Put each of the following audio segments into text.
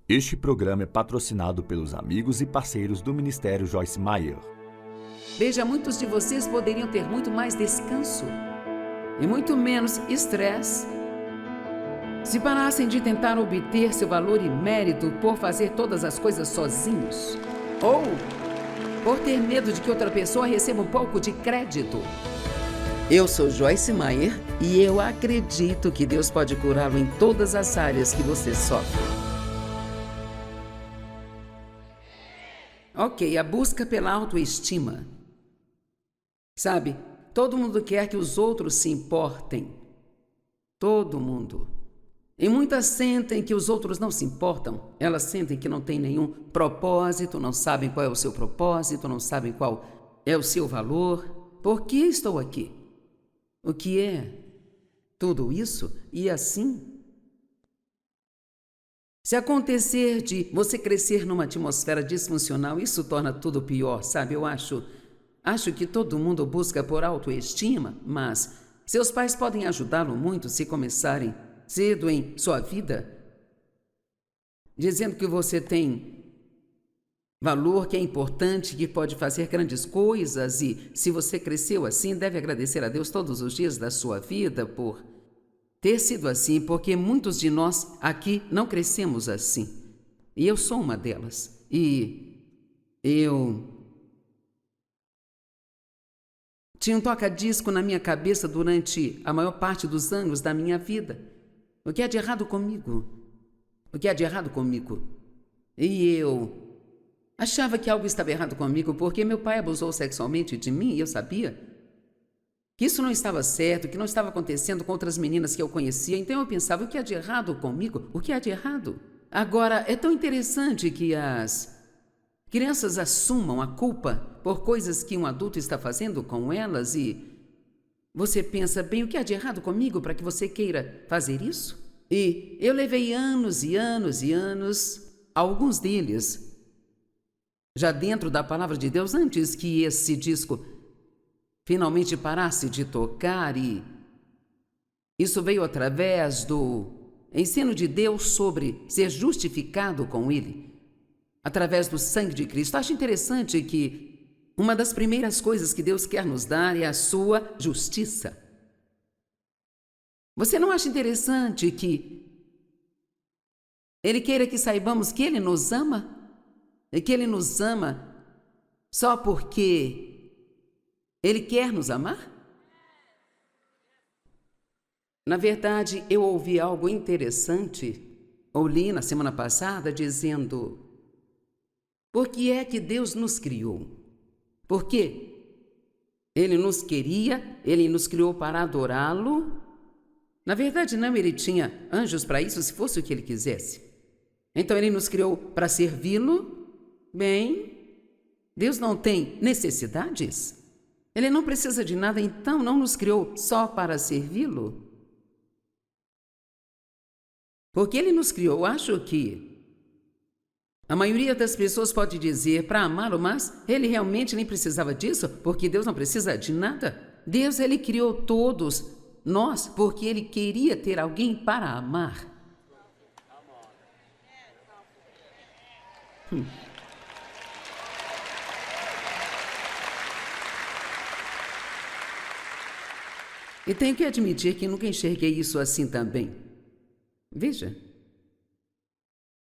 Este programa é patrocinado pelos amigos e parceiros do Ministério Joyce Meyer. Veja, muitos de vocês poderiam ter muito mais descanso e muito menos estresse se parassem de tentar obter seu valor e mérito por fazer todas as coisas sozinhos, ou por ter medo de que outra pessoa receba um pouco de crédito. Eu sou Joyce Meyer e eu acredito que Deus pode curá-lo em todas as áreas que você sofre. Ok, a busca pela autoestima. Sabe, todo mundo quer que os outros se importem. Todo mundo. E muitas sentem que os outros não se importam. Elas sentem que não têm nenhum propósito, não sabem qual é o seu propósito, não sabem qual é o seu valor. Por que estou aqui? O que é tudo isso? E assim, se acontecer de você crescer numa atmosfera disfuncional, isso torna tudo pior, sabe? Eu acho que todo mundo busca por autoestima, mas seus pais podem ajudá-lo muito se começarem cedo em sua vida, dizendo que você tem valor, que é importante, que pode fazer grandes coisas, e se você cresceu assim, deve agradecer a Deus todos os dias da sua vida por ter sido assim, porque muitos de nós aqui não crescemos assim. E eu sou uma delas. E eu tinha um toca-disco na minha cabeça durante a maior parte dos anos da minha vida. O que há de errado comigo? O que há de errado comigo? E eu achava que algo estava errado comigo porque meu pai abusou sexualmente de mim e eu sabia que isso não estava certo, que não estava acontecendo com outras meninas que eu conhecia. Então eu pensava, o que há de errado comigo? O que há de errado? Agora, é tão interessante que as crianças assumam a culpa por coisas que um adulto está fazendo com elas e você pensa, bem, o que há de errado comigo para que você queira fazer isso? E eu levei anos e anos e anos, alguns deles já dentro da palavra de Deus, antes que esse disco finalmente parasse de tocar, e isso veio através do ensino de Deus sobre ser justificado com Ele, através do sangue de Cristo. Acho interessante que uma das primeiras coisas que Deus quer nos dar é a sua justiça. Você não acha interessante que Ele queira que saibamos que Ele nos ama? E que Ele nos ama só porque Ele quer nos amar? Na verdade, eu ouvi algo interessante, ou li na semana passada, dizendo: por que é que Deus nos criou? Por quê? Ele nos queria, Ele nos criou para adorá-lo. Na verdade, não, Ele tinha anjos para isso, se fosse o que Ele quisesse. Então, Ele nos criou para servi-lo. Bem, Deus não tem necessidades? Ele não precisa de nada, então não nos criou só para servi-lo? Porque Ele nos criou, acho que a maioria das pessoas pode dizer para amá-lo, mas Ele realmente nem precisava disso, porque Deus não precisa de nada. Deus, Ele criou todos nós porque Ele queria ter alguém para amar. E tenho que admitir que nunca enxerguei isso assim também. Veja.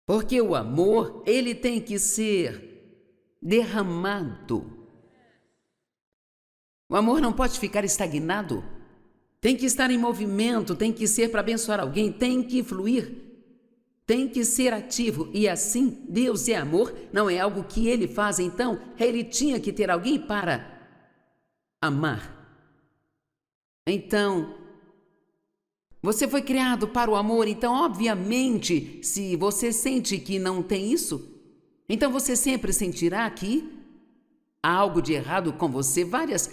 Porque o amor, ele tem que ser derramado. O amor não pode ficar estagnado. Tem que estar em movimento, tem que ser para abençoar alguém, tem que fluir, tem que ser ativo. E assim, Deus é amor, não é algo que Ele faz. Então, Ele tinha que ter alguém para amar. Então, você foi criado para o amor, então, obviamente, se você sente que não tem isso, então você sempre sentirá que há algo de errado com você. Várias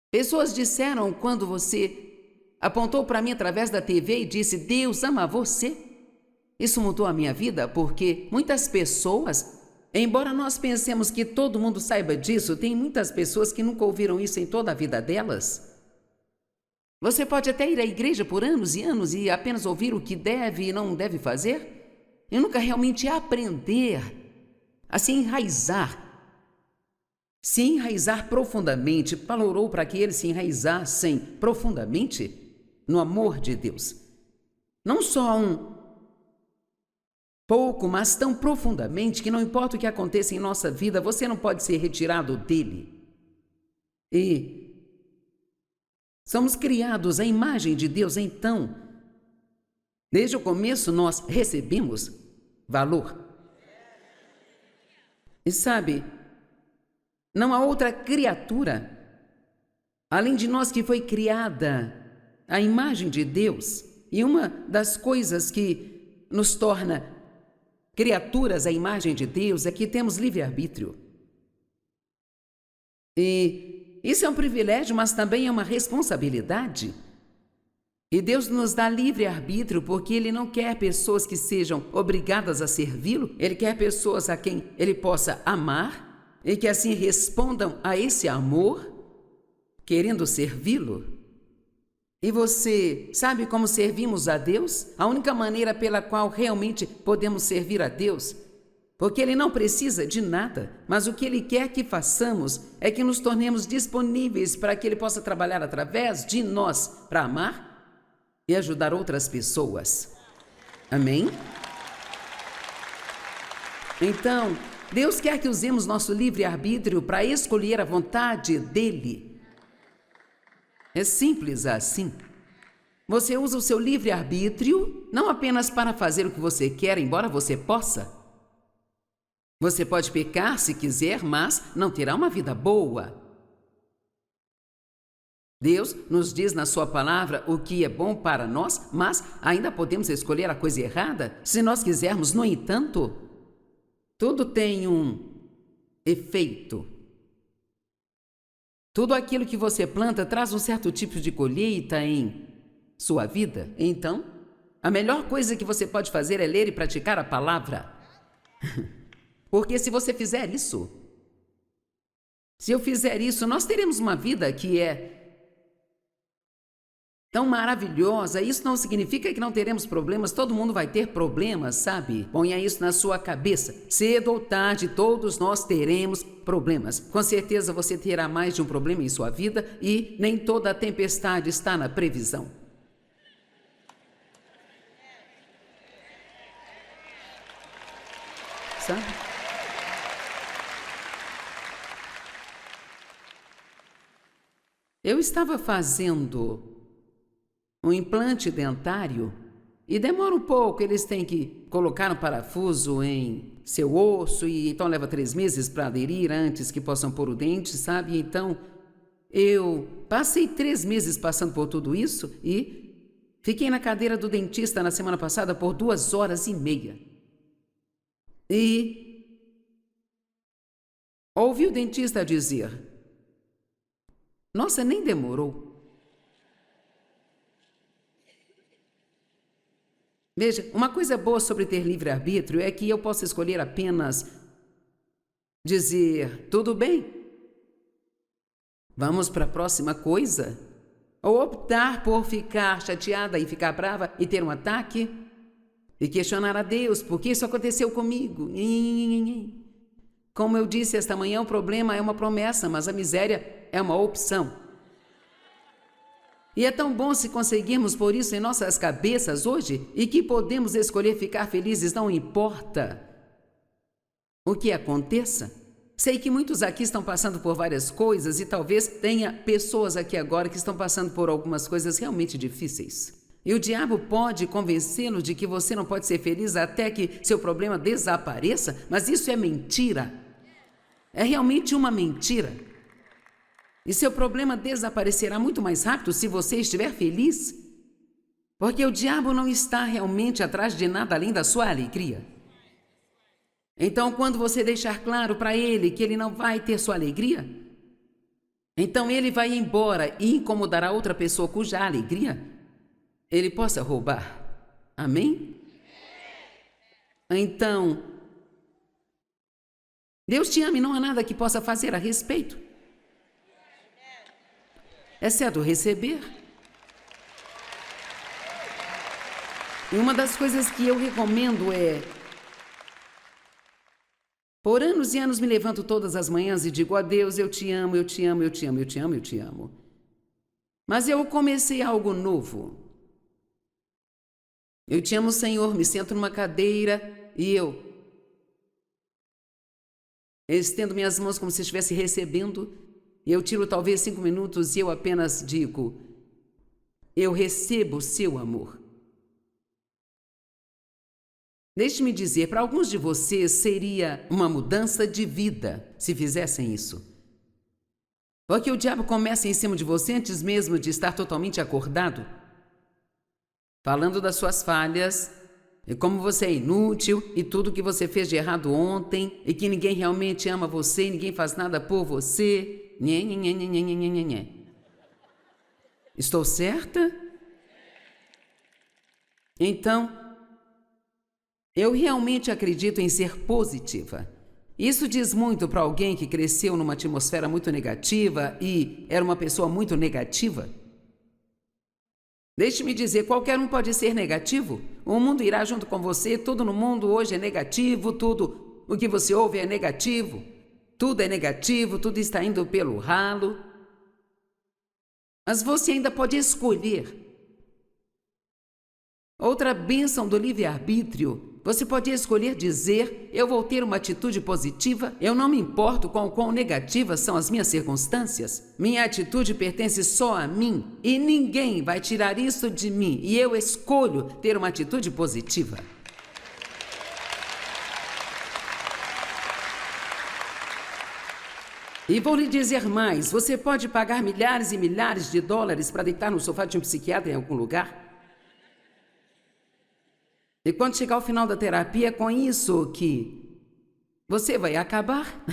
pessoas disseram quando você apontou para mim através da TV e disse, Deus ama você. Isso mudou a minha vida, porque muitas pessoas, embora nós pensemos que todo mundo saiba disso, tem muitas pessoas que nunca ouviram isso em toda a vida delas. Você pode até ir à igreja por anos e anos e apenas ouvir o que deve e não deve fazer, e nunca realmente aprender a se enraizar profundamente. Paulo orou para que eles se enraizassem profundamente no amor de Deus. Não só um pouco, mas tão profundamente que não importa o que aconteça em nossa vida, você não pode ser retirado dele. E somos criados à imagem de Deus, então, desde o começo nós recebemos valor. E sabe, não há outra criatura, além de nós, que foi criada à imagem de Deus. E uma das coisas que nos torna criaturas à imagem de Deus é que temos livre-arbítrio. E isso é um privilégio, mas também é uma responsabilidade. E Deus nos dá livre-arbítrio porque Ele não quer pessoas que sejam obrigadas a servi-lo. Ele quer pessoas a quem Ele possa amar e que assim respondam a esse amor, querendo servi-lo. E você sabe como servimos a Deus? A única maneira pela qual realmente podemos servir a Deus, porque Ele não precisa de nada, mas o que Ele quer que façamos é que nos tornemos disponíveis para que Ele possa trabalhar através de nós para amar e ajudar outras pessoas. Amém? Então, Deus quer que usemos nosso livre-arbítrio para escolher a vontade dEle. É simples assim. Você usa o seu livre-arbítrio não apenas para fazer o que você quer, embora você possa. Você pode pecar se quiser, mas não terá uma vida boa. Deus nos diz na sua palavra o que é bom para nós, mas ainda podemos escolher a coisa errada se nós quisermos. No entanto, tudo tem um efeito. Tudo aquilo que você planta traz um certo tipo de colheita em sua vida. Então, a melhor coisa que você pode fazer é ler e praticar a palavra. Porque se você fizer isso, se eu fizer isso, nós teremos uma vida que é tão maravilhosa. Isso não significa que não teremos problemas. Todo mundo vai ter problemas, sabe? Ponha isso na sua cabeça. Cedo ou tarde, todos nós teremos problemas. Com certeza você terá mais de um problema em sua vida e nem toda a tempestade está na previsão. Sabe? Eu estava fazendo um implante dentário e demora um pouco. Eles têm que colocar um parafuso em seu osso e então leva 3 meses para aderir antes que possam pôr o dente, sabe? Então eu passei 3 meses passando por tudo isso e fiquei na cadeira do dentista na semana passada por 2 horas e meia. E ouvi o dentista dizer: "Nossa, nem demorou." Veja, uma coisa boa sobre ter livre-arbítrio é que eu posso escolher apenas dizer: tudo bem, vamos para a próxima coisa. Ou optar por ficar chateada e ficar brava e ter um ataque e questionar a Deus, porque isso aconteceu comigo. Como eu disse esta manhã, o problema é uma promessa, mas a miséria é uma opção. E é tão bom se conseguirmos pôr isso em nossas cabeças hoje e que podemos escolher ficar felizes, não importa o que aconteça. Sei que muitos aqui estão passando por várias coisas e talvez tenha pessoas aqui agora que estão passando por algumas coisas realmente difíceis. E o diabo pode convencê-lo de que você não pode ser feliz até que seu problema desapareça, mas isso é mentira. É realmente uma mentira. E seu problema desaparecerá muito mais rápido se você estiver feliz, porque o diabo não está realmente atrás de nada além da sua alegria. Então, quando você deixar claro para ele que ele não vai ter sua alegria, então ele vai embora e incomodará outra pessoa cuja alegria ele possa roubar. Amém? Então, Deus te ama e não há nada que possa fazer a respeito, exceto receber. E uma das coisas que eu recomendo é Por anos e anos me levanto todas as manhãs e digo a Deus, eu te amo, eu te amo, eu te amo, eu te amo, eu te amo. Mas eu comecei algo novo. Eu te amo, Senhor, me sento numa cadeira e eu estendo minhas mãos como se estivesse recebendo, e eu tiro talvez 5 minutos e eu apenas digo, eu recebo o seu amor. Deixe-me dizer, para alguns de vocês seria uma mudança de vida se fizessem isso. Porque o diabo começa em cima de você antes mesmo de estar totalmente acordado, falando das suas falhas, e como você é inútil, e tudo que você fez de errado ontem, e que ninguém realmente ama você, e ninguém faz nada por você. Nhê, nhê, nhê, nhê, nhê, nhê, nhê, nhê. Estou certa? Então, eu realmente acredito em ser positiva. Isso diz muito para alguém que cresceu numa atmosfera muito negativa e era uma pessoa muito negativa. Deixe-me dizer, qualquer um pode ser negativo. O mundo irá junto com você, tudo no mundo hoje é negativo, tudo o que você ouve é negativo. Tudo é negativo, tudo está indo pelo ralo. Mas você ainda pode escolher. Outra bênção do livre-arbítrio, você pode escolher dizer, eu vou ter uma atitude positiva, eu não me importo com o quão negativas são as minhas circunstâncias. Minha atitude pertence só a mim e ninguém vai tirar isso de mim e eu escolho ter uma atitude positiva. E vou lhe dizer mais, você pode pagar milhares e milhares de dólares para deitar no sofá de um psiquiatra em algum lugar. E quando chegar ao final da terapia, é com isso que você vai acabar.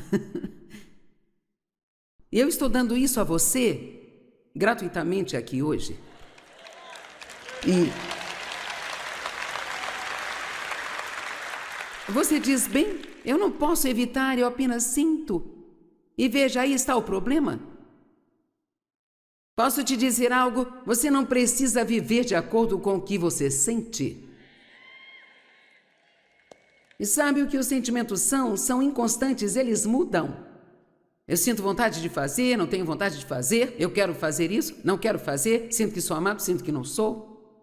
E eu estou dando isso a você gratuitamente aqui hoje. E você diz, bem, eu não posso evitar, eu apenas sinto. E veja, aí está o problema. Posso te dizer algo? Você não precisa viver de acordo com o que você sente. E sabe o que os sentimentos são? São inconstantes, eles mudam. Eu sinto vontade de fazer, não tenho vontade de fazer, eu quero fazer isso, não quero fazer, sinto que sou amado, sinto que não sou.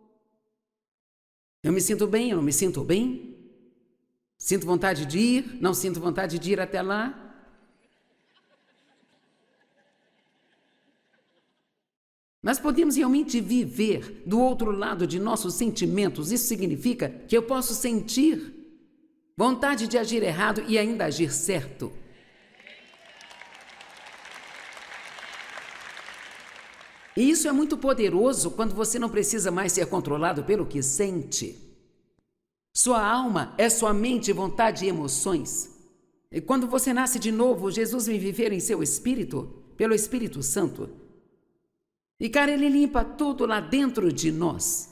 Eu me sinto bem, eu não me sinto bem. Sinto vontade de ir, não sinto vontade de ir até lá. Mas podemos realmente viver do outro lado de nossos sentimentos. Isso significa que eu posso sentir vontade de agir errado e ainda agir certo. E isso é muito poderoso quando você não precisa mais ser controlado pelo que sente. Sua alma é somente vontade e emoções. E quando você nasce de novo, Jesus vem viver em seu espírito, pelo Espírito Santo. E, cara, ele limpa tudo lá dentro de nós.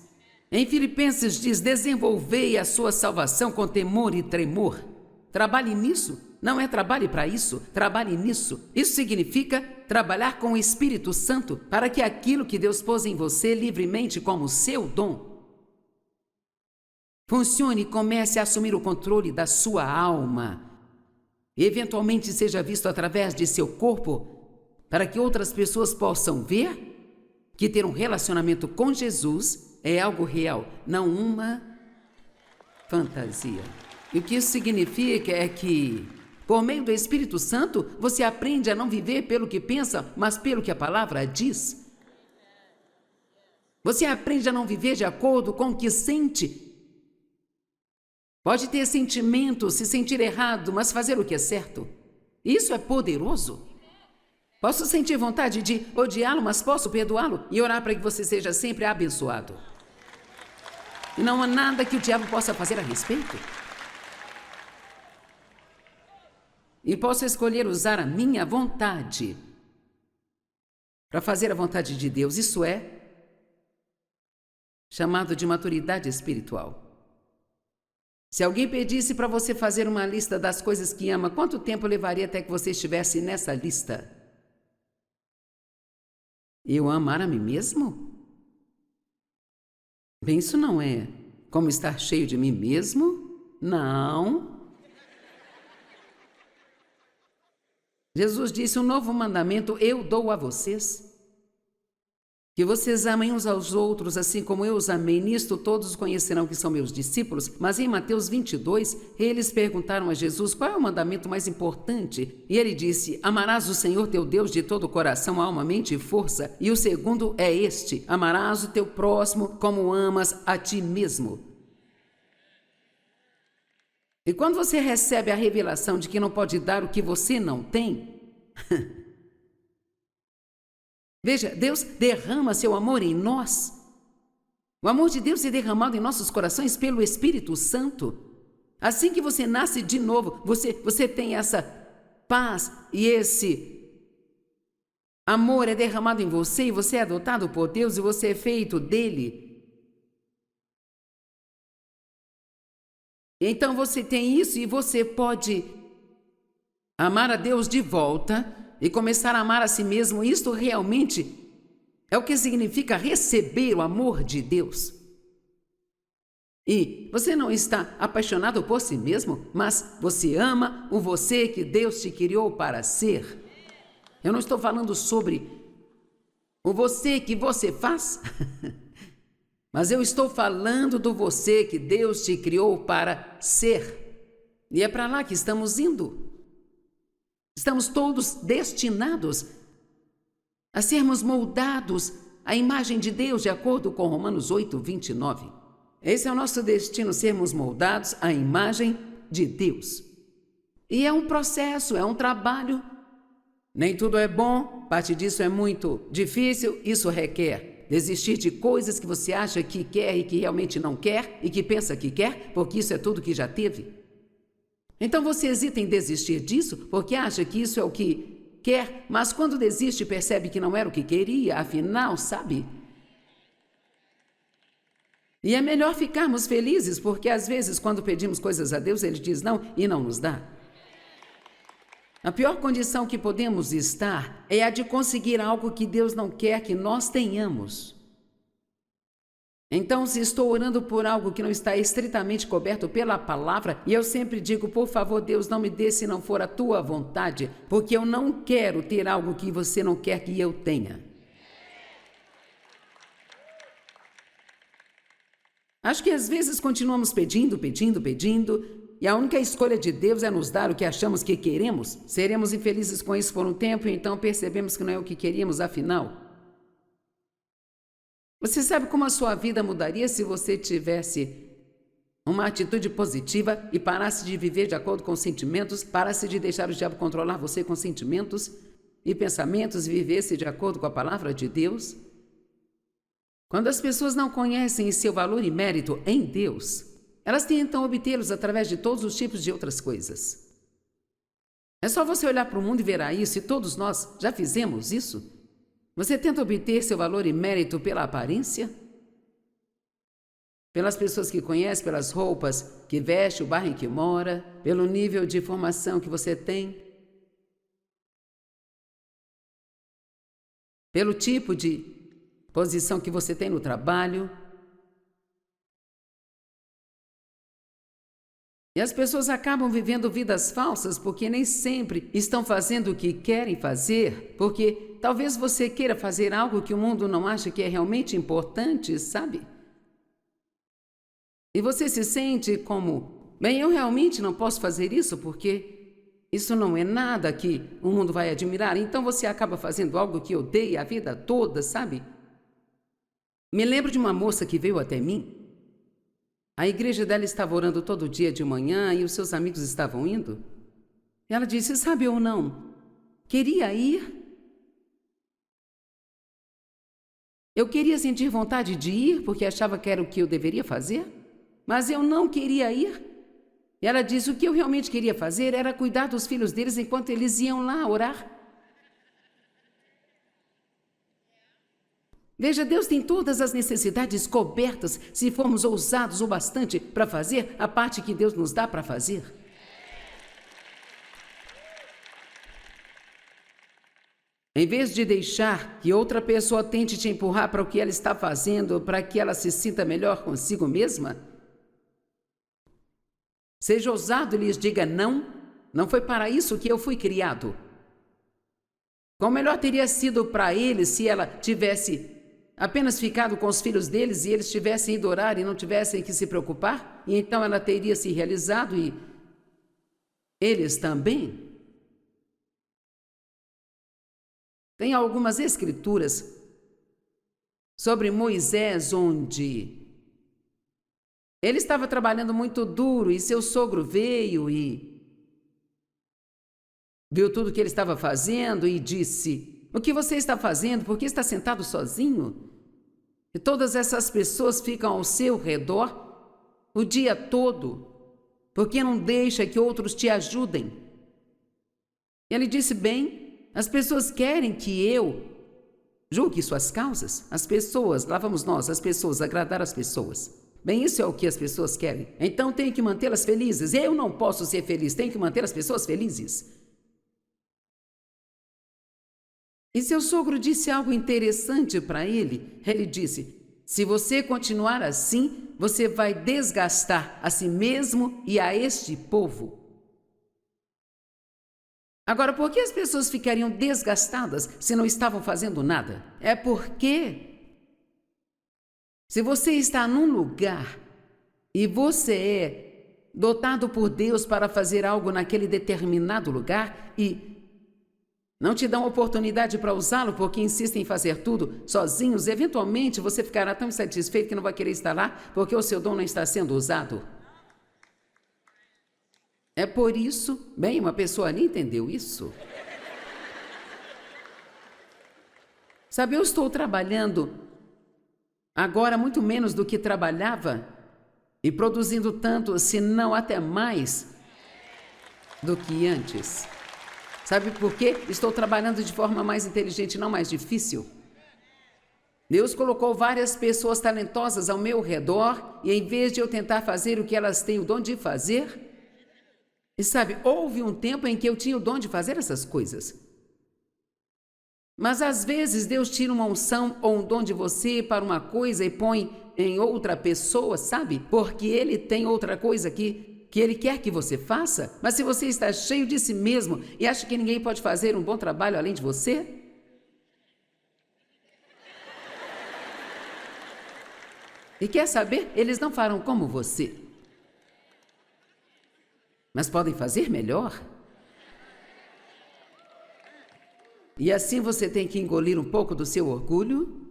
Em Filipenses diz, desenvolvei a sua salvação com temor e tremor. Trabalhe nisso. Não é trabalhe para isso, trabalhe nisso. Isso significa trabalhar com o Espírito Santo para que aquilo que Deus pôs em você livremente como seu dom funcione e comece a assumir o controle da sua alma. E eventualmente seja visto através de seu corpo para que outras pessoas possam ver que ter um relacionamento com Jesus é algo real, não uma fantasia. E o que isso significa é que, por meio do Espírito Santo, você aprende a não viver pelo que pensa, mas pelo que a palavra diz. Você aprende a não viver de acordo com o que sente. Pode ter sentimento, se sentir errado, mas fazer o que é certo. Isso é poderoso. Posso sentir vontade de odiá-lo, mas posso perdoá-lo e orar para que você seja sempre abençoado. E não há nada que o diabo possa fazer a respeito. E posso escolher usar a minha vontade para fazer a vontade de Deus. Isso é chamado de maturidade espiritual. Se alguém pedisse para você fazer uma lista das coisas que ama, quanto tempo levaria até que você estivesse nessa lista? Eu amar a mim mesmo? Bem, isso não é como estar cheio de mim mesmo? Não. Jesus disse: um novo mandamento eu dou a vocês, que vocês amem uns aos outros, assim como eu os amei. Nisto todos conhecerão que são meus discípulos. Mas em Mateus 22, eles perguntaram a Jesus qual é o mandamento mais importante. E ele disse: amarás o Senhor teu Deus de todo o coração, alma, mente e força. E o segundo é este: amarás o teu próximo como amas a ti mesmo. E quando você recebe a revelação de que não pode dar o que você não tem, veja, Deus derrama seu amor em nós. O amor de Deus é derramado em nossos corações pelo Espírito Santo. Assim que você nasce de novo, você tem essa paz e esse amor é derramado em você, e você é adotado por Deus e você é feito dele. Então você tem isso e você pode amar a Deus de volta e começar a amar a si mesmo. Isto realmente é o que significa receber o amor de Deus. E você não está apaixonado por si mesmo, mas você ama o você que Deus te criou para ser. Eu não estou falando sobre o você que você faz, mas eu estou falando do você que Deus te criou para ser. E é para lá que estamos indo. Estamos todos destinados a sermos moldados à imagem de Deus, de acordo com Romanos 8, 29. Esse é o nosso destino, sermos moldados à imagem de Deus. E é um processo, é um trabalho. Nem tudo é bom, parte disso é muito difícil, isso requer desistir de coisas que você acha que quer e que realmente não quer e que pensa que quer, porque isso é tudo que já teve. Então você hesita em desistir disso porque acha que isso é o que quer, mas quando desiste percebe que não era o que queria, afinal, sabe? E é melhor ficarmos felizes, porque às vezes quando pedimos coisas a Deus, Ele diz não e não nos dá. A pior condição que podemos estar é a de conseguir algo que Deus não quer que nós tenhamos. Então, se estou orando por algo que não está estritamente coberto pela palavra, e eu sempre digo, por favor, Deus, não me dê se não for a tua vontade, porque eu não quero ter algo que você não quer que eu tenha. Acho que às vezes continuamos pedindo, e a única escolha de Deus é nos dar o que achamos que queremos. Seremos infelizes com isso por um tempo e então percebemos que não é o que queríamos afinal. Você sabe como a sua vida mudaria se você tivesse uma atitude positiva e parasse de viver de acordo com sentimentos, parasse de deixar o diabo controlar você com sentimentos e pensamentos e vivesse de acordo com a palavra de Deus? Quando as pessoas não conhecem seu valor e mérito em Deus, elas tentam obtê-los através de todos os tipos de outras coisas. É só você olhar para o mundo e verá isso, e todos nós já fizemos isso. Você tenta obter seu valor e mérito pela aparência? Pelas pessoas que conhece, pelas roupas que veste, o bairro em que mora, pelo nível de formação que você tem, pelo tipo de posição que você tem no trabalho. E as pessoas acabam vivendo vidas falsas porque nem sempre estão fazendo o que querem fazer, porque talvez você queira fazer algo que o mundo não acha que é realmente importante, sabe? E você se sente como, bem, eu realmente não posso fazer isso porque isso não é nada que o mundo vai admirar. Então você acaba fazendo algo que odeia a vida toda, sabe? Me lembro de uma moça que veio até mim. A igreja dela estava orando todo dia de manhã e os seus amigos estavam indo. Ela disse, sabe, eu não queria ir. Eu queria sentir vontade de ir porque achava que era o que eu deveria fazer, mas eu não queria ir. E ela disse, o que eu realmente queria fazer era cuidar dos filhos deles enquanto eles iam lá orar. Veja, Deus tem todas as necessidades cobertas se formos ousados o bastante para fazer a parte que Deus nos dá para fazer. Em vez de deixar que outra pessoa tente te empurrar para o que ela está fazendo, para que ela se sinta melhor consigo mesma, seja ousado e lhes diga não, não foi para isso que eu fui criado. Quão melhor teria sido para eles se ela tivesse apenas ficado com os filhos deles e eles tivessem ido orar e não tivessem que se preocupar? E então ela teria se realizado e eles também. Tem algumas escrituras sobre Moisés onde ele estava trabalhando muito duro e seu sogro veio e viu tudo que ele estava fazendo e disse: "O que você está fazendo? Por que está sentado sozinho? E todas essas pessoas ficam ao seu redor o dia todo. Por que não deixa que outros te ajudem?" Ele disse: "Bem, as pessoas querem que eu julgue suas causas. As pessoas, lá vamos nós, as pessoas, agradar as pessoas. Bem, isso é o que as pessoas querem. Então tenho que mantê-las felizes. Eu não posso ser feliz, tenho que manter as pessoas felizes." E seu sogro disse algo interessante para ele. Ele disse: "Se você continuar assim, você vai desgastar a si mesmo e a este povo." Agora, por que as pessoas ficariam desgastadas se não estavam fazendo nada? É porque, se você está num lugar e você é dotado por Deus para fazer algo naquele determinado lugar e não te dão oportunidade para usá-lo porque insistem em fazer tudo sozinhos, eventualmente você ficará tão insatisfeito que não vai querer estar lá porque o seu dom não está sendo usado. É por isso, bem, uma pessoa ali entendeu isso. Sabe, eu estou trabalhando agora muito menos do que trabalhava e produzindo tanto, se não até mais, do que antes. Sabe por quê? Estou trabalhando de forma mais inteligente, não mais difícil. Deus colocou várias pessoas talentosas ao meu redor e em vez de eu tentar fazer o que elas têm o dom de fazer, e sabe, houve um tempo em que eu tinha o dom de fazer essas coisas. Mas às vezes Deus tira uma unção ou um dom de você para uma coisa e põe em outra pessoa, sabe? Porque Ele tem outra coisa que Ele quer que você faça. Mas se você está cheio de si mesmo e acha que ninguém pode fazer um bom trabalho além de você, e quer saber? Eles não farão como você. Mas podem fazer melhor. E assim você tem que engolir um pouco do seu orgulho.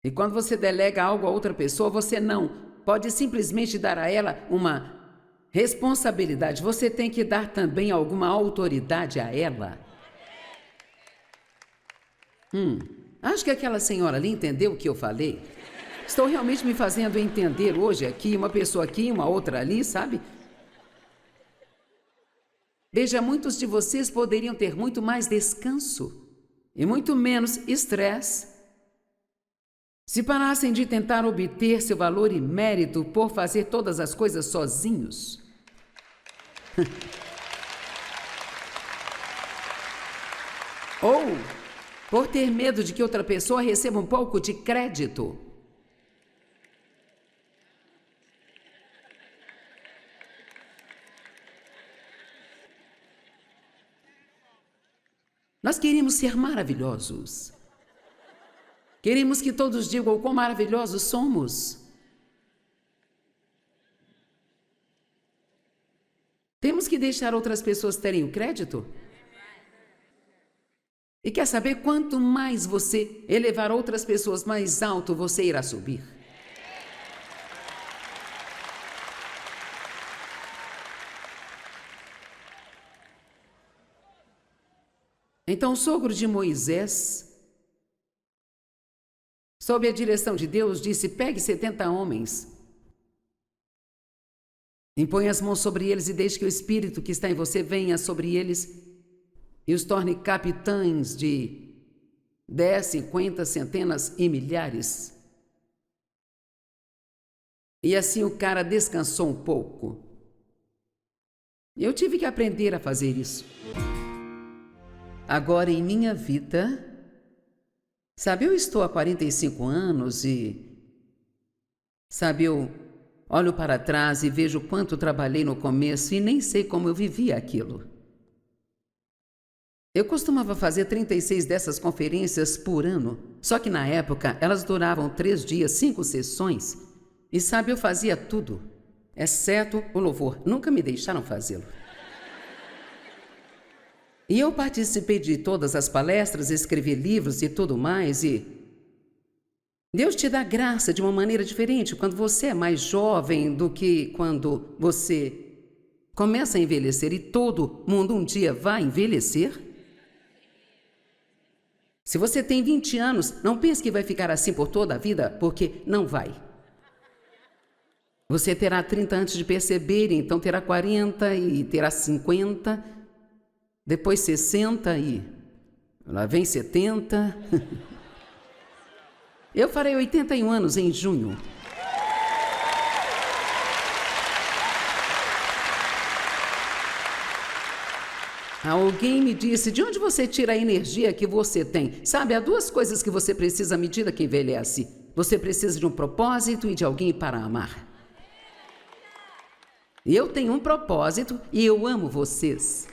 E quando você delega algo a outra pessoa, você não pode simplesmente dar a ela uma responsabilidade. Você tem que dar também alguma autoridade a ela. Acho que aquela senhora ali entendeu o que eu falei. Estou realmente me fazendo entender hoje aqui, uma pessoa aqui, uma outra ali, sabe? Veja, muitos de vocês poderiam ter muito mais descanso e muito menos estresse se parassem de tentar obter seu valor e mérito por fazer todas as coisas sozinhos. Ou por ter medo de que outra pessoa receba um pouco de crédito. Nós queremos ser maravilhosos. Queremos que todos digam o quão maravilhosos somos. Temos que deixar outras pessoas terem o crédito? E quer saber, quanto mais você elevar outras pessoas mais alto, você irá subir. Então o sogro de Moisés, sob a direção de Deus, disse: pegue 70 homens, impõe as mãos sobre eles e deixe que o Espírito que está em você venha sobre eles e os torne capitães de 10, 50, centenas e milhares. E assim o cara descansou um pouco. Eu tive que aprender a fazer isso. Agora, em minha vida, sabe, eu estou há 45 anos e, sabe, eu olho para trás e vejo quanto trabalhei no começo e nem sei como eu vivi aquilo. Eu costumava fazer 36 dessas conferências por ano, só que na época elas duravam 3 dias, 5 sessões. E sabe, eu fazia tudo, exceto o louvor. Nunca me deixaram fazê-lo. E eu participei de todas as palestras, escrevi livros e tudo mais, e Deus te dá graça de uma maneira diferente quando você é mais jovem do que quando você começa a envelhecer, e todo mundo um dia vai envelhecer. Se você tem 20 anos, não pense que vai ficar assim por toda a vida, porque não vai. Você terá 30 antes de perceber, então terá 40 e terá 50, depois 60 e lá vem 70. Eu farei 81 anos em junho. Alguém me disse, de onde você tira a energia que você tem? Sabe, há 2 coisas que você precisa à medida que envelhece. Você precisa de um propósito e de alguém para amar. Eu tenho um propósito e eu amo vocês.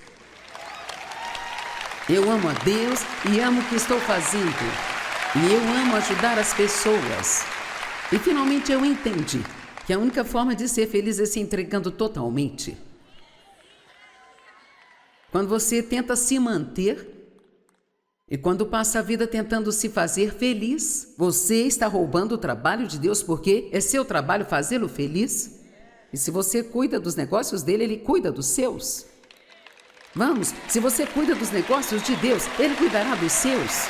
Eu amo a Deus e amo o que estou fazendo. E eu amo ajudar as pessoas. E finalmente eu entendi que a única forma de ser feliz é se entregando totalmente. Quando você tenta se manter e quando passa a vida tentando se fazer feliz, você está roubando o trabalho de Deus, porque é seu trabalho fazê-lo feliz. E se você cuida dos negócios dele, ele cuida dos seus. Vamos, se você cuida dos negócios de Deus, ele cuidará dos seus.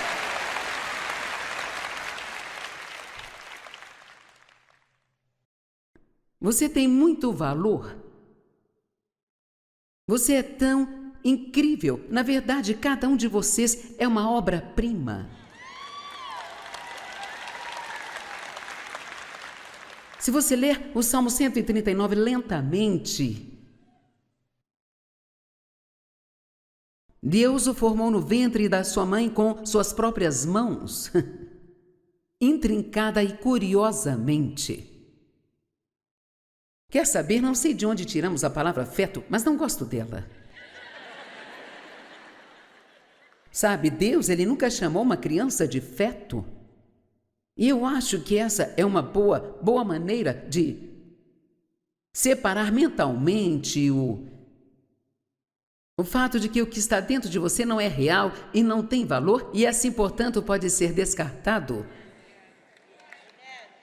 Você tem muito valor. Você é tão incrível. Na verdade, cada um de vocês é uma obra-prima. Se você ler o Salmo 139 lentamente, Deus o formou no ventre da sua mãe com suas próprias mãos, intrincada e curiosamente. Quer saber? Não sei de onde tiramos a palavra feto, mas não gosto dela. Sabe, Deus, ele nunca chamou uma criança de feto. E eu acho que essa é uma boa maneira de separar mentalmente o fato de que o que está dentro de você não é real e não tem valor e assim, portanto, pode ser descartado.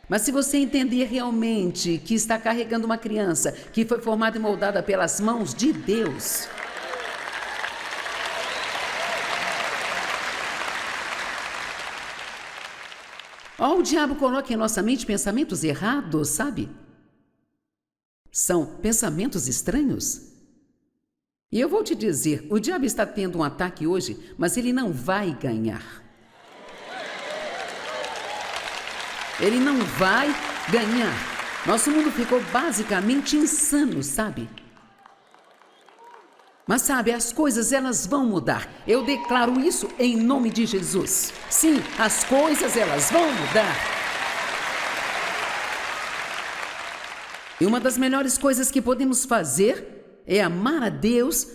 Mas se você entender realmente que está carregando uma criança que foi formada e moldada pelas mãos de Deus, o diabo coloca em nossa mente pensamentos errados, sabe? São pensamentos estranhos. E eu vou te dizer, o diabo está tendo um ataque hoje, mas ele não vai ganhar. Ele não vai ganhar. Nosso mundo ficou basicamente insano, sabe? Mas sabe, as coisas elas vão mudar. Eu declaro isso em nome de Jesus. Sim, as coisas elas vão mudar. E uma das melhores coisas que podemos fazer é amar a Deus,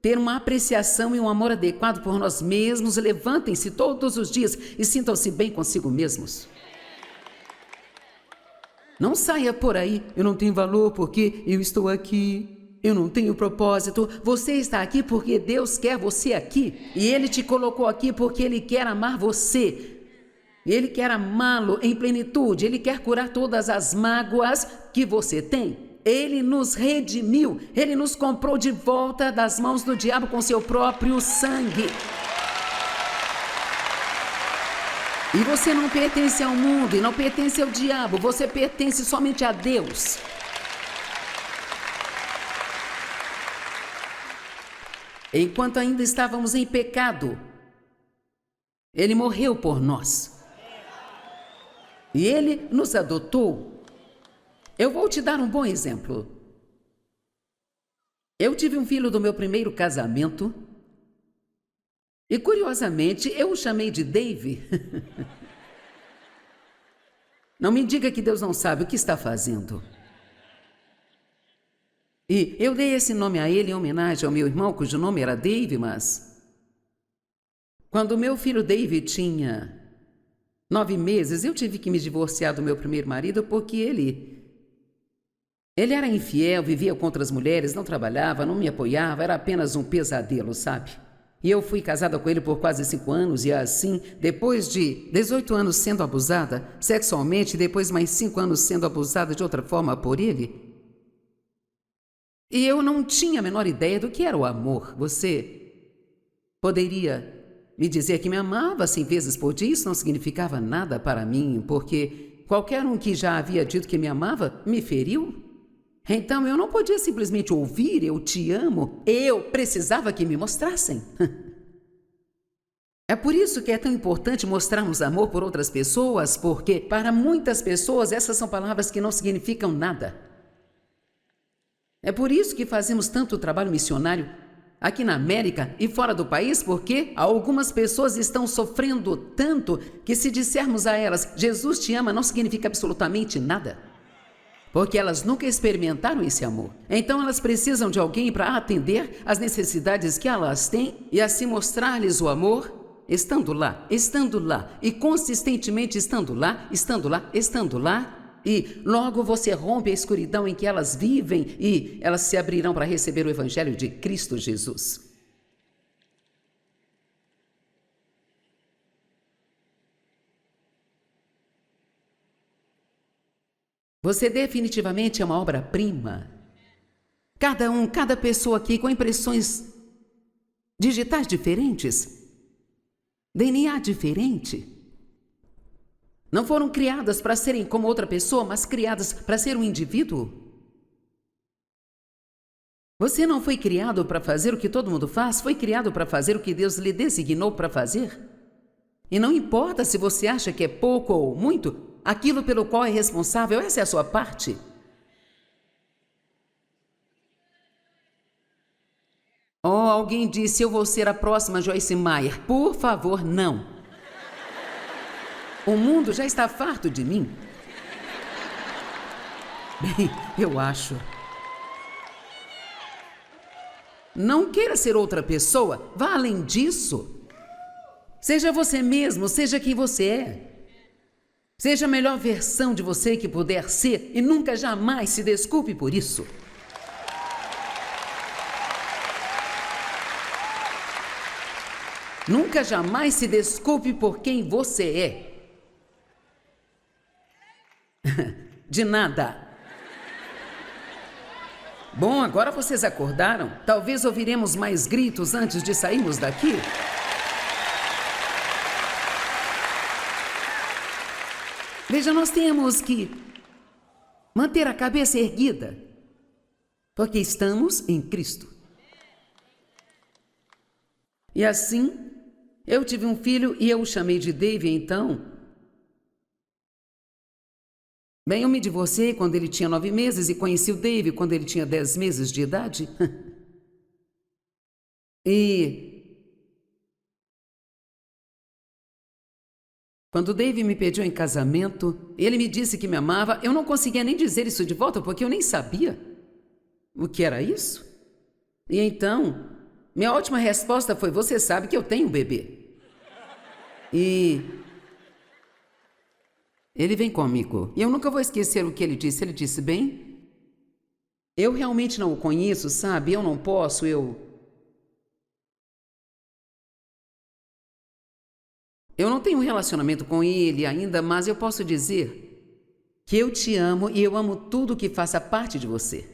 ter uma apreciação e um amor adequado por nós mesmos. Levantem-se todos os dias e sintam-se bem consigo mesmos. Não saia por aí, eu não tenho valor porque eu estou aqui. Eu não tenho propósito. Você está aqui porque Deus quer você aqui. E Ele te colocou aqui porque Ele quer amar você. Ele quer amá-lo em plenitude. Ele quer curar todas as mágoas que você tem. Ele nos redimiu. Ele nos comprou de volta das mãos do diabo com seu próprio sangue. E você não pertence ao mundo e não pertence ao diabo. Você pertence somente a Deus. Enquanto ainda estávamos em pecado, Ele morreu por nós. E Ele nos adotou. Eu vou te dar um bom exemplo. Eu tive um filho do meu primeiro casamento. E curiosamente, eu o chamei de Dave. Não me diga que Deus não sabe o que está fazendo. E eu dei esse nome a ele em homenagem ao meu irmão, cujo nome era Dave, mas Quando meu filho David tinha 9 meses, eu tive que me divorciar do meu primeiro marido porque ele era infiel, vivia com outras mulheres, não trabalhava, não me apoiava, era apenas um pesadelo, sabe? E eu fui casada com ele por quase 5 anos e assim, depois de 18 anos sendo abusada sexualmente, depois mais 5 anos sendo abusada de outra forma por ele, e eu não tinha a menor ideia do que era o amor. Você poderia me dizer que me amava 100 vezes por dia, isso não significava nada para mim, porque qualquer um que já havia dito que me amava me feriu. Então eu não podia simplesmente ouvir "eu te amo", eu precisava que me mostrassem. É por isso que é tão importante mostrarmos amor por outras pessoas, porque para muitas pessoas essas são palavras que não significam nada. É por isso que fazemos tanto trabalho missionário aqui na América e fora do país, porque algumas pessoas estão sofrendo tanto que se dissermos a elas "Jesus te ama", não significa absolutamente nada, porque elas nunca experimentaram esse amor. Então elas precisam de alguém para atender às necessidades que elas têm e assim mostrar-lhes o amor, estando lá, e consistentemente estando lá, e logo você rompe a escuridão em que elas vivem e elas se abrirão para receber o Evangelho de Cristo Jesus. Você definitivamente é uma obra-prima. Cada pessoa aqui com impressões digitais diferentes, DNA diferente. Não foram criadas para serem como outra pessoa, mas criadas para ser um indivíduo. Você não foi criado para fazer o que todo mundo faz, foi criado para fazer o que Deus lhe designou para fazer. E não importa se você acha que é pouco ou muito, aquilo pelo qual é responsável, essa é a sua parte. Oh, alguém disse: "Eu vou ser a próxima Joyce Meyer". Por favor, não. O mundo já está farto de mim. Bem, eu acho. Não queira ser outra pessoa, vá além disso. Seja você mesmo, seja quem você é. Seja a melhor versão de você que puder ser e nunca jamais se desculpe por isso. Nunca jamais se desculpe por quem você é. De nada. Bom, agora vocês acordaram? Talvez ouviremos mais gritos antes de sairmos daqui. Veja, nós temos que manter a cabeça erguida, porque estamos em Cristo. E assim, eu tive um filho e eu o chamei de Dave, então. Bem, eu me divorciei quando ele tinha 9 meses e conheci o Dave quando ele tinha 10 meses de idade. E quando o Dave me pediu em casamento, ele me disse que me amava. Eu não conseguia nem dizer isso de volta porque eu nem sabia o que era isso. E então, minha última resposta foi: "Você sabe que eu tenho um bebê". E ele vem comigo. E eu nunca vou esquecer o que ele disse. Ele disse: "Bem, eu realmente não o conheço, sabe? Eu não posso, eu não tenho um relacionamento com ele ainda, mas eu posso dizer que eu te amo e eu amo tudo que faça parte de você".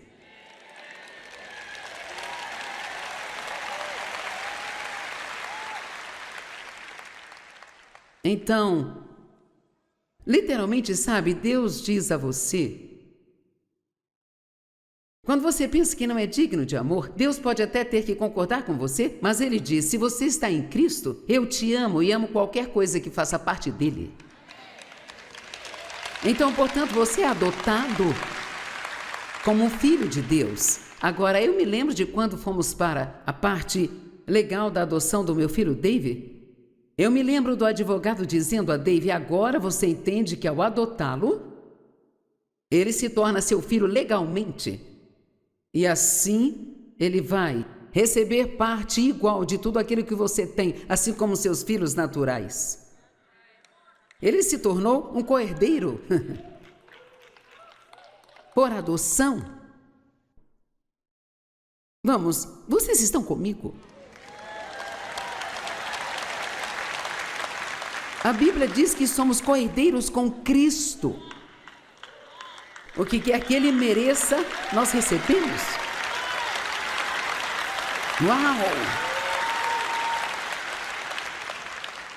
Então, literalmente, sabe, Deus diz a você, quando você pensa que não é digno de amor, Deus pode até ter que concordar com você, mas Ele diz: "Se você está em Cristo, eu te amo e amo qualquer coisa que faça parte dele". Então, portanto, você é adotado como um filho de Deus. Agora, eu me lembro de quando fomos para a parte legal da adoção do meu filho Dave. Eu me lembro do advogado dizendo a Dave: "Agora você entende que ao adotá-lo, ele se torna seu filho legalmente. E assim ele vai receber parte igual de tudo aquilo que você tem, assim como seus filhos naturais. Ele se tornou um co-herdeiro por adoção. Vamos, vocês estão comigo? A Bíblia diz que somos co-herdeiros com Cristo. O que quer que Ele mereça, nós recebemos. Uau!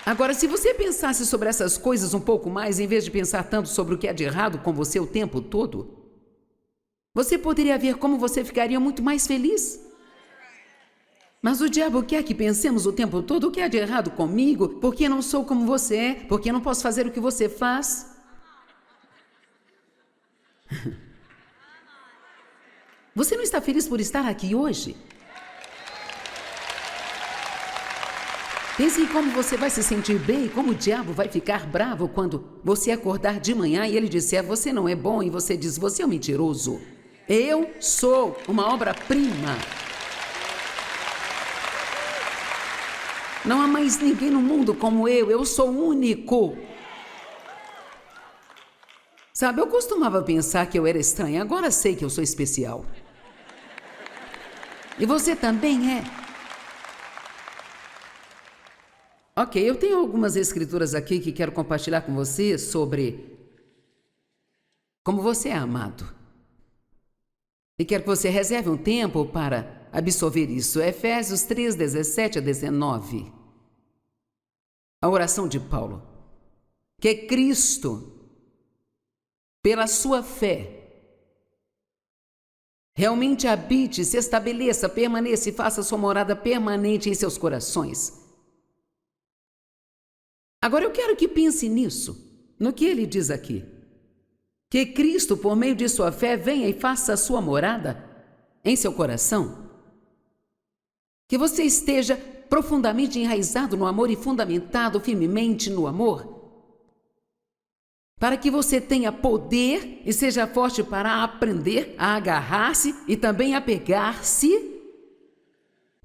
Agora, se você pensasse sobre essas coisas um pouco mais, em vez de pensar tanto sobre o que é de errado com você o tempo todo, você poderia ver como você ficaria muito mais feliz. Mas o diabo quer que pensemos o tempo todo o que há de errado comigo, porque não sou como você é, porque não posso fazer o que você faz. Você não está feliz por estar aqui hoje? Pense em como você vai se sentir bem e como o diabo vai ficar bravo quando você acordar de manhã e ele disser: você não é bom, e você diz: você é um mentiroso. Eu sou uma obra-prima. Não há mais ninguém no mundo como eu sou único. Sabe, eu costumava pensar que eu era estranha, agora sei que eu sou especial. E você também é. Ok, eu tenho algumas escrituras aqui que quero compartilhar com você sobre como você é amado. E quero que você reserve um tempo para absorver isso. Efésios 3, 17 a 19. A oração de Paulo. Que Cristo, pela sua fé, realmente habite, se estabeleça, permaneça e faça sua morada permanente em seus corações. Agora eu quero que pense nisso, no que ele diz aqui. Que Cristo, por meio de sua fé, venha e faça a sua morada em seu coração. Que você esteja profundamente enraizado no amor e fundamentado firmemente no amor. Para que você tenha poder e seja forte para aprender, a agarrar-se e também apegar-se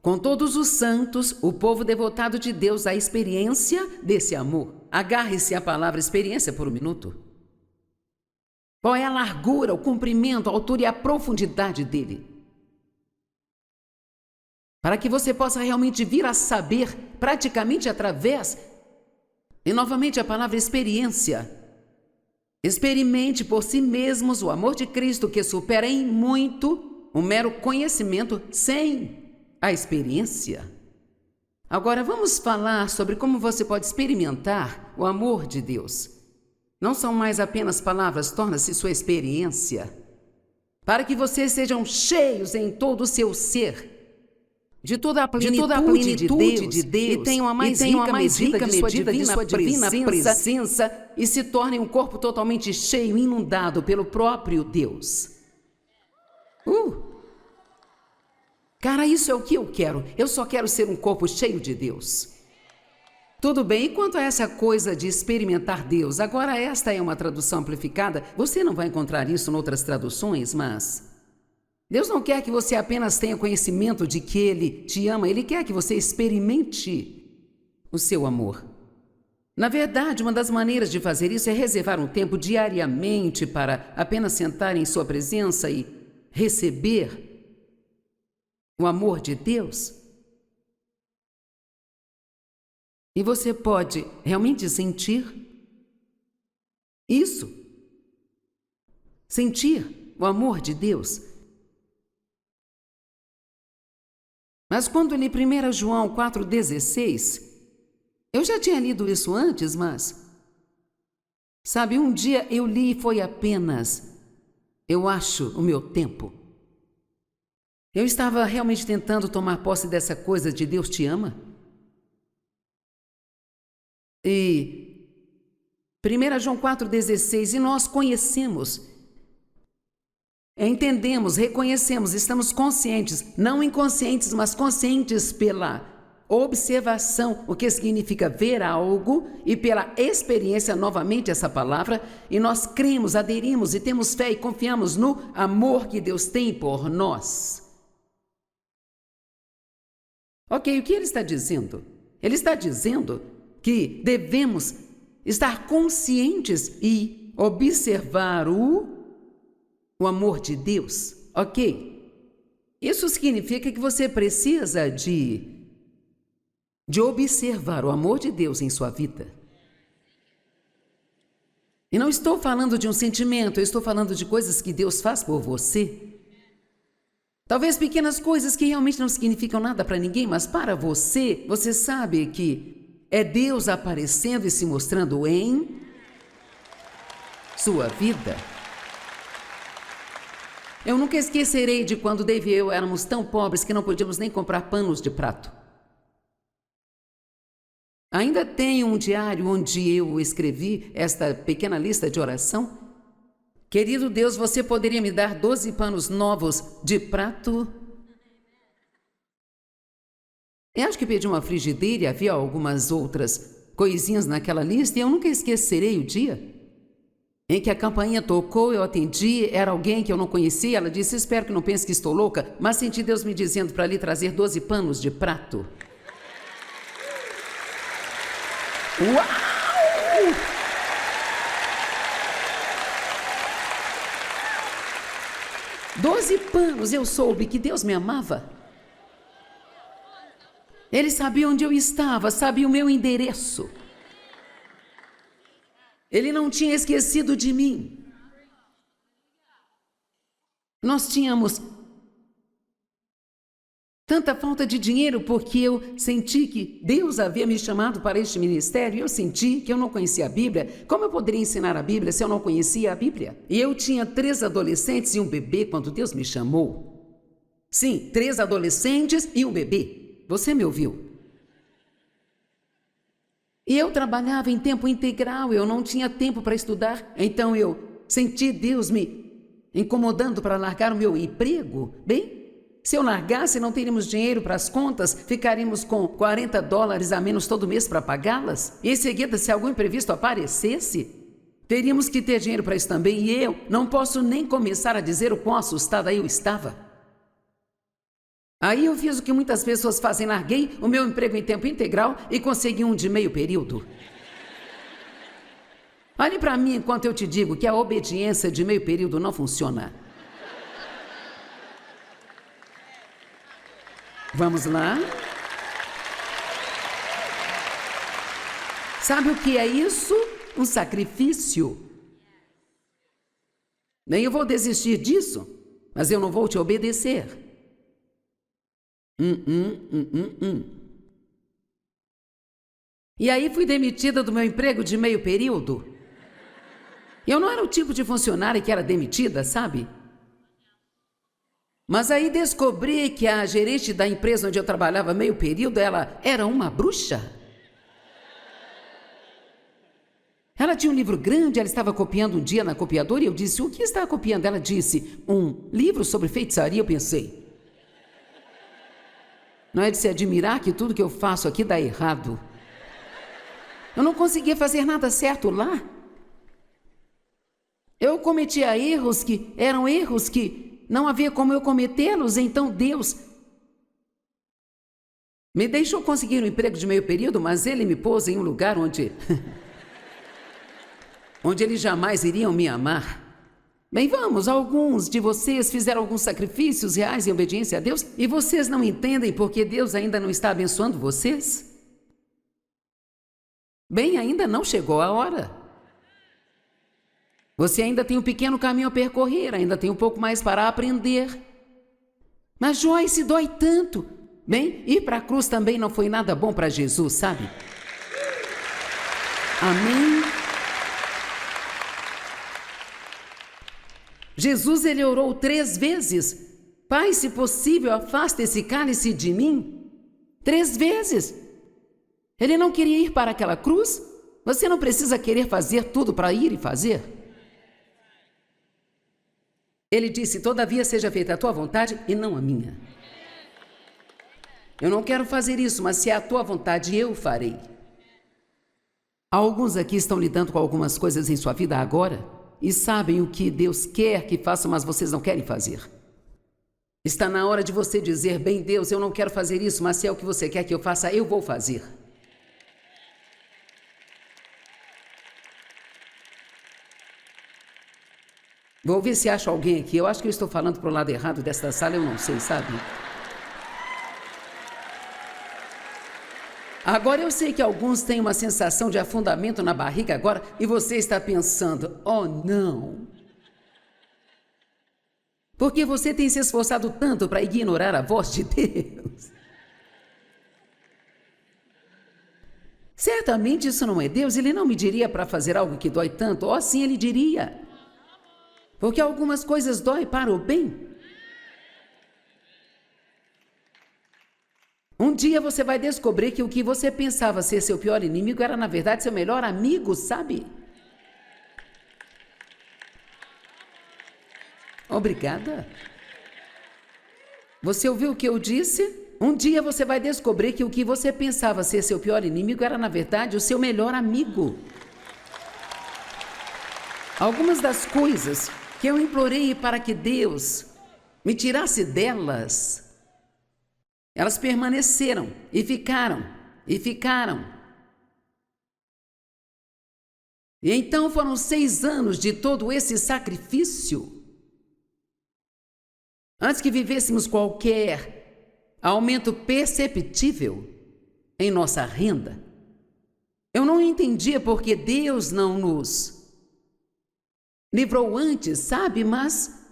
com todos os santos, o povo devotado de Deus, à experiência desse amor. Agarre-se à palavra experiência por um minuto. Qual é a largura, o comprimento, a altura e a profundidade dele? Para que você possa realmente vir a saber, praticamente através, e novamente a palavra experiência. Experimente por si mesmos o amor de Cristo, que supera em muito o mero conhecimento sem a experiência. Agora vamos falar sobre como você pode experimentar o amor de Deus. Não são mais apenas palavras, torna-se sua experiência. Para que vocês sejam cheios em todo o seu ser, de toda a plenitude de Deus, e tenham a mais rica medida de sua divina presença e se tornem um corpo totalmente cheio, inundado pelo próprio Deus. Cara, isso é o que eu quero. Eu só quero ser um corpo cheio de Deus. Tudo bem, e quanto a essa coisa de experimentar Deus? Agora esta é uma tradução amplificada. Você não vai encontrar isso em outras traduções, mas Deus não quer que você apenas tenha conhecimento de que Ele te ama. Ele quer que você experimente o seu amor. Na verdade, uma das maneiras de fazer isso é reservar um tempo diariamente para apenas sentar em sua presença e receber o amor de Deus. E você pode realmente sentir isso. Sentir o amor de Deus. Mas quando li 1 João 4,16, eu já tinha lido isso antes, mas sabe, um dia eu li e foi apenas, eu acho, o meu tempo. Eu estava realmente tentando tomar posse dessa coisa de Deus te ama. E 1 João 4,16, e nós conhecemos, entendemos, reconhecemos, estamos conscientes, não inconscientes, mas conscientes pela observação, o que significa ver algo, e pela experiência, novamente essa palavra, e nós cremos, aderimos e temos fé e confiamos no amor que Deus tem por nós. Ok, o que ele está dizendo? Ele está dizendo que devemos estar conscientes e observar o amor de Deus, ok? Isso significa que você precisa de observar o amor de Deus em sua vida. E não estou falando de um sentimento, eu estou falando de coisas que Deus faz por você. Talvez pequenas coisas que realmente não significam nada para ninguém, mas para você, você sabe que é Deus aparecendo e se mostrando em sua vida. Eu nunca esquecerei de quando Dave e eu éramos tão pobres que não podíamos nem comprar panos de prato. Ainda tenho um diário onde eu escrevi esta pequena lista de oração. Querido Deus, você poderia me dar 12 panos novos de prato? Eu acho que pedi uma frigideira e havia algumas outras coisinhas naquela lista e eu nunca esquecerei o dia em que a campainha tocou, eu atendi, era alguém que eu não conhecia, ela disse, espero que não pense que estou louca, mas senti Deus me dizendo para lhe trazer 12 panos de prato. Uau! Doze panos, eu soube que Deus me amava. Ele sabia onde eu estava, sabia o meu endereço. Ele não tinha esquecido de mim. Nós tínhamos tanta falta de dinheiro porque eu senti que Deus havia me chamado para este ministério e eu senti que eu não conhecia a Bíblia. Como eu poderia ensinar a Bíblia se eu não conhecia a Bíblia? E eu tinha 3 adolescentes e um bebê quando Deus me chamou. Sim, 3 adolescentes e um bebê. Você me ouviu? E eu trabalhava em tempo integral, eu não tinha tempo para estudar. Então eu senti Deus me incomodando para largar o meu emprego. Bem, se eu largasse, não teríamos dinheiro para as contas, ficaríamos com $40 a menos todo mês para pagá-las. E em seguida, se algum imprevisto aparecesse, teríamos que ter dinheiro para isso também. E eu não posso nem começar a dizer o quão assustada eu estava. Aí eu fiz o que muitas pessoas fazem, larguei o meu emprego em tempo integral e consegui um de meio período. Olhe para mim enquanto eu te digo que a obediência de meio período não funciona. Vamos lá? Sabe o que é isso? Um sacrifício. Nem eu vou desistir disso, mas eu não vou te obedecer. E aí fui demitida do meu emprego de meio período. Eu não era o tipo de funcionária que era demitida, sabe? Mas aí descobri que a gerente da empresa onde eu trabalhava meio período, ela era uma bruxa. Ela tinha um livro grande, ela estava copiando um dia na copiadora e eu disse, o que está copiando? Ela disse, um livro sobre feitiçaria. Eu pensei, não é de se admirar que tudo que eu faço aqui dá errado. Eu não conseguia fazer nada certo lá. Eu cometia erros que eram erros que não havia como eu cometê-los, então Deus me deixou conseguir um emprego de meio período, mas Ele me pôs em um lugar onde Eles jamais iriam me amar. Bem, vamos, alguns de vocês fizeram alguns sacrifícios reais em obediência a Deus e vocês não entendem porque Deus ainda não está abençoando vocês? Bem, ainda não chegou a hora. Você ainda tem um pequeno caminho a percorrer, ainda tem um pouco mais para aprender. Mas Joyce, dói tanto. Bem, ir para a cruz também não foi nada bom para Jesus, sabe? Amém? Jesus, ele orou 3 vezes. Pai, se possível, afasta esse cálice de mim. 3 vezes. Ele não queria ir para aquela cruz. Você não precisa querer fazer tudo para ir e fazer. Ele disse, todavia seja feita a tua vontade e não a minha. Eu não quero fazer isso, mas se é a tua vontade, eu farei. Alguns aqui estão lidando com algumas coisas em sua vida agora e sabem o que Deus quer que façam, mas vocês não querem fazer. Está na hora de você dizer: bem, Deus, eu não quero fazer isso, mas se é o que você quer que eu faça, eu vou fazer. Vou ver se acho alguém aqui. Eu acho que eu estou falando para o lado errado desta sala, eu não sei, sabe? Agora eu sei que alguns têm uma sensação de afundamento na barriga agora e você está pensando: oh não. Porque você tem se esforçado tanto para ignorar a voz de Deus. Certamente isso não é Deus, ele não me diria para fazer algo que dói tanto, ou assim ele diria. Porque algumas coisas doem para o bem. Um dia você vai descobrir que o que você pensava ser seu pior inimigo era, na verdade, seu melhor amigo, sabe? Obrigada. Você ouviu o que eu disse? Um dia você vai descobrir que o que você pensava ser seu pior inimigo era, na verdade, o seu melhor amigo. Algumas das coisas que eu implorei para que Deus me tirasse delas, elas permaneceram e ficaram, e ficaram. E então foram 6 anos de todo esse sacrifício. Antes que vivêssemos qualquer aumento perceptível em nossa renda, eu não entendia porque Deus não nos livrou antes, sabe? Mas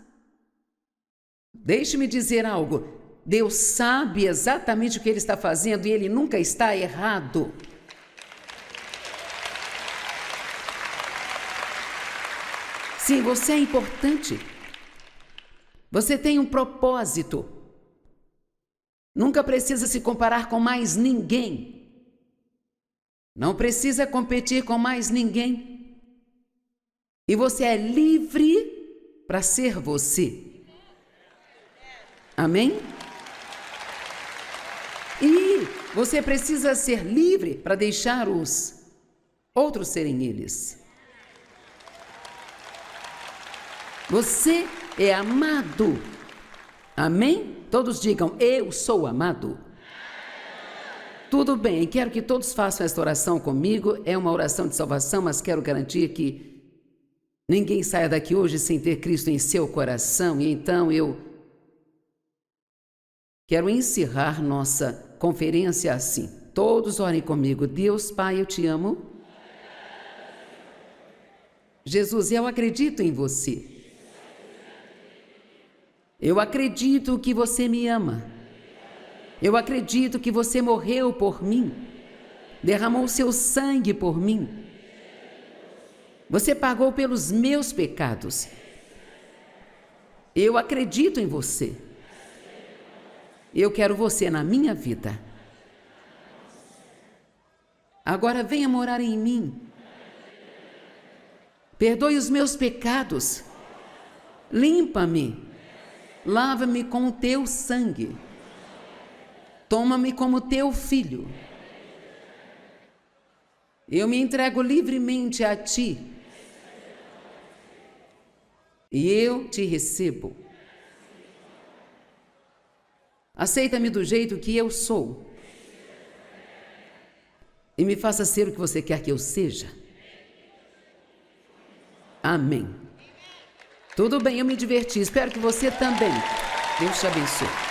deixe-me dizer algo. Deus sabe exatamente o que Ele está fazendo e Ele nunca está errado. Sim, você é importante. Você tem um propósito. Nunca precisa se comparar com mais ninguém. Não precisa competir com mais ninguém. E você é livre para ser você. Amém? E você precisa ser livre para deixar os outros serem eles. Você é amado. Amém? Todos digam: eu sou amado. Tudo bem, quero que todos façam esta oração comigo. É uma oração de salvação, mas quero garantir que ninguém saia daqui hoje sem ter Cristo em seu coração. E então eu quero encerrar nossa conferência assim. Todos orem comigo. Deus Pai, eu te amo. Jesus, eu acredito em você. Eu acredito que você me ama. Eu acredito que você morreu por mim. Derramou seu sangue por mim. Você pagou pelos meus pecados. Eu acredito em você. Eu quero você na minha vida. Agora venha morar em mim. Perdoe os meus pecados. Limpa-me. Lava-me com o teu sangue. Toma-me como teu filho. Eu me entrego livremente a ti. E eu te recebo. Aceita-me do jeito que eu sou. E me faça ser o que você quer que eu seja. Amém. Tudo bem, eu me diverti. Espero que você também. Deus te abençoe.